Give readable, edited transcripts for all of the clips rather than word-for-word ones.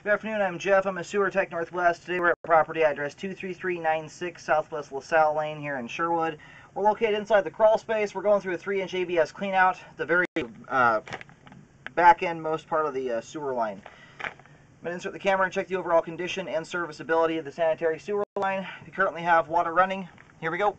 Good afternoon, I'm Jeff. I'm a Sewer Tech Northwest. Today we're at property address 23396 Southwest Lasalle Lane here in Sherwood. We're located inside the crawl space. We're going through a 3-inch ABS cleanout, the very back end most part of the sewer line. I'm going to insert the camera and check the overall condition and serviceability of the sanitary sewer line. We currently have water running. Here we go.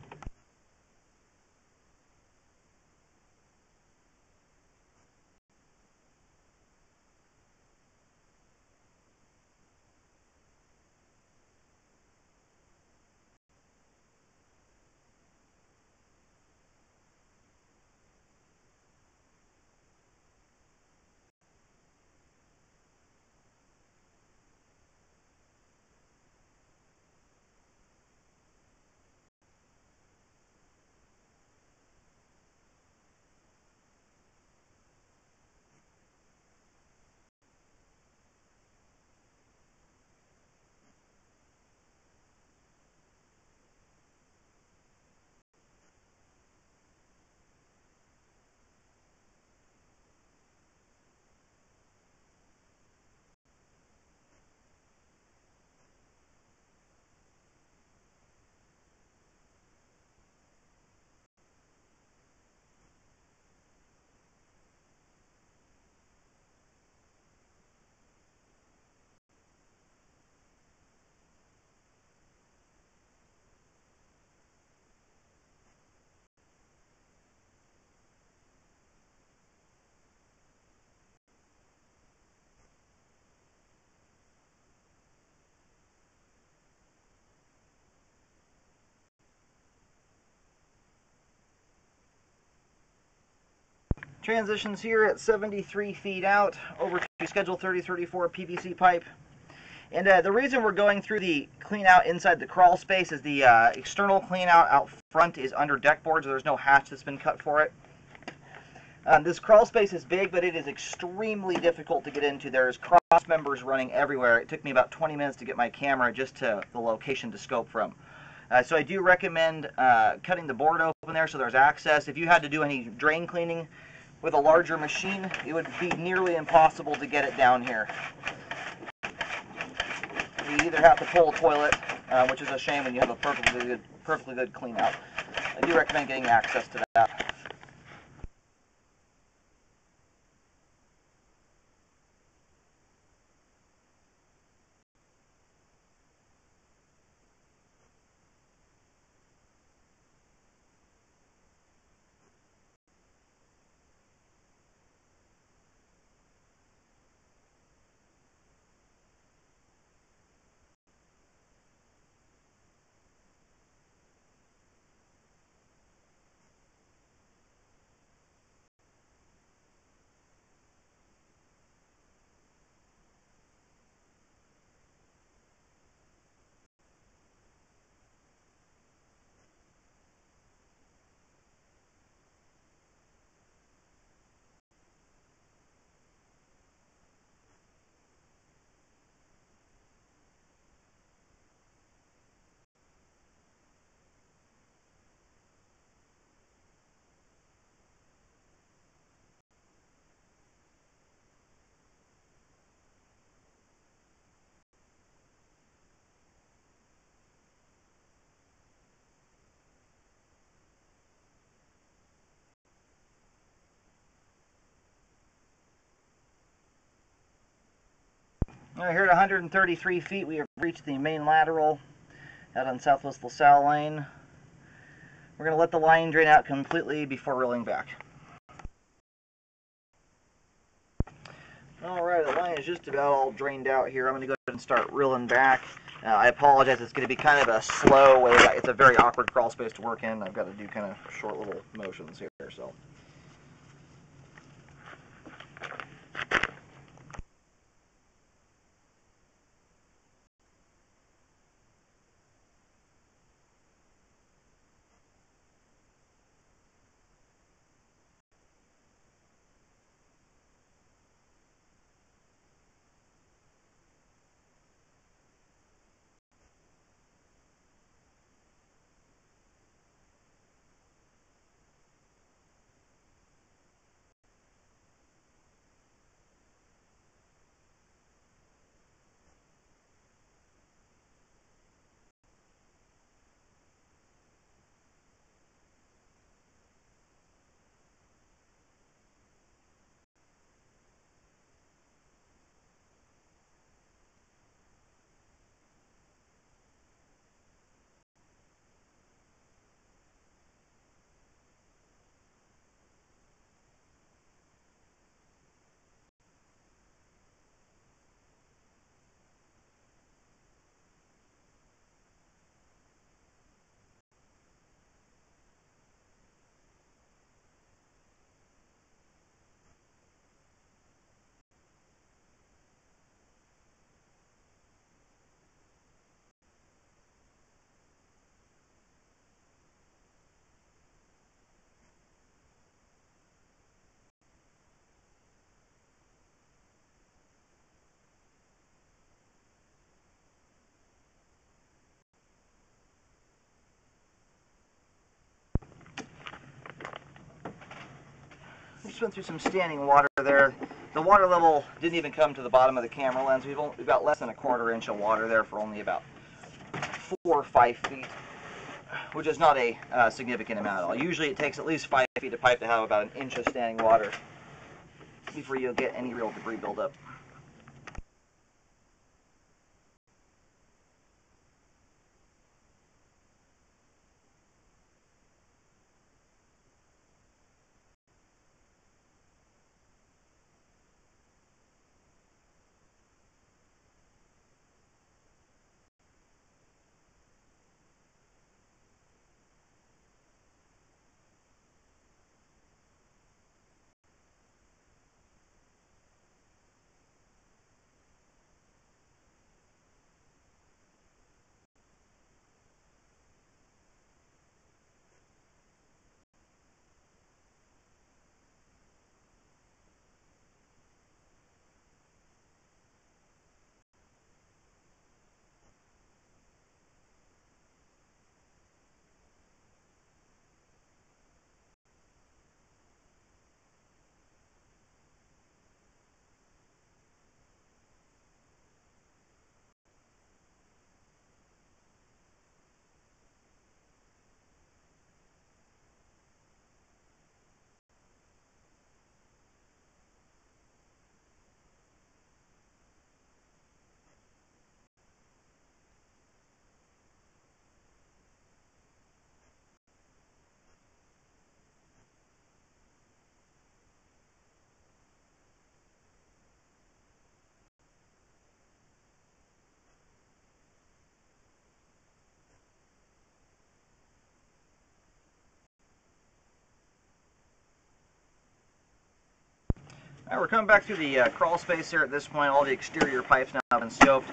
Transitions here at 73 feet out over to schedule 3034 PVC pipe. And the reason we're going through the clean out inside the crawl space is the external clean out front is under deck boards. There's no hatch that's been cut for it. This crawl space is big, but it is extremely difficult to get into. There's cross members running everywhere. It took me about 20 minutes to get my camera just to the location to scope from. So I do recommend cutting the board open there so there's access. If you had to do any drain cleaning with a larger machine, it would be nearly impossible to get it down here. You either have to pull a toilet, which is a shame when you have a perfectly good clean out. I do recommend getting access to that. All right, here at 133 feet, we have reached the main lateral out on Southwest LaSalle Lane. We're going to let the line drain out completely before rolling back. All right, the line is just about all drained out here. I'm going to go ahead and start reeling back. I apologize, it's going to be kind of a slow way. It's a very awkward crawl space to work in. I've got to do kind of short little motions here, so. just went through some standing water there. The water level didn't even come to the bottom of the camera lens. We've got less than a quarter-inch of water there for only about 4 or 5 feet, which is not a significant amount at all. Usually it takes at least 5 feet of pipe to have about an inch of standing water before you'll get any real debris buildup. Alright, we're coming back through the crawl space here at this point. All the exterior pipes now have been scoped.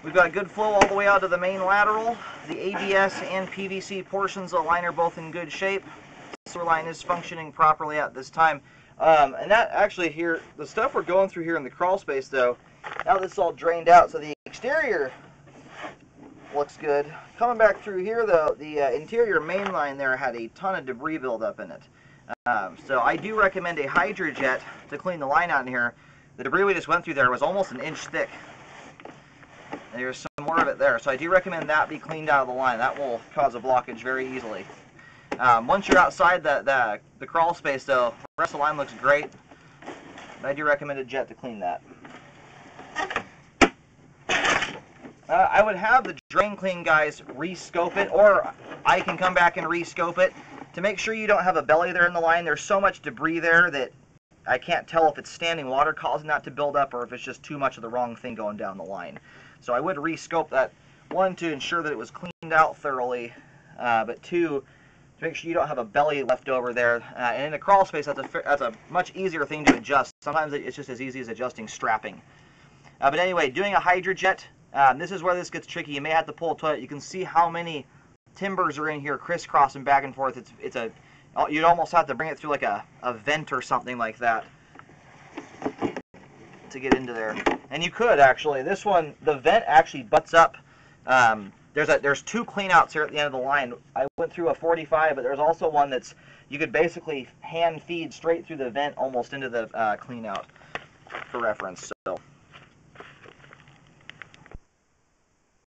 We've got good flow all the way out to the main lateral. The ABS and PVC portions of the line are both in good shape. The sewer line is functioning properly at this time. And that actually here, the stuff we're going through here in the crawl space though, now this is all drained out, so the exterior looks good. Coming back through here though, the interior main line there had a ton of debris buildup in it. So I do recommend a Hydrojet to clean the line out in here. The debris we just went through there was almost an inch thick. And there's some more of it there. So I do recommend that be cleaned out of the line. That will cause a blockage very easily. Once you're outside the crawl space though, the rest of the line looks great. But I do recommend a jet to clean that. I would have the drain clean guys re-scope it, or I can come back and re-scope it to make sure you don't have a belly there in the line. There's so much debris there that I can't tell if it's standing water causing that to build up or if it's just too much of the wrong thing going down the line. So I would re-scope that, one, to ensure that it was cleaned out thoroughly, but two, to make sure you don't have a belly left over there. And in a crawl space, that's a much easier thing to adjust. Sometimes it's just as easy as adjusting strapping. But anyway, doing a Hydrojet, this is where this gets tricky. You may have to pull a toilet. You can see how many timbers are in here crisscrossing back and forth. You'd almost have to bring it through like a vent or something like that to get into there. And you could actually. This one, the vent actually butts up. There's two cleanouts here at the end of the line. I went through a 45, but there's also one that's you could basically hand feed straight through the vent almost into the cleanout for reference. So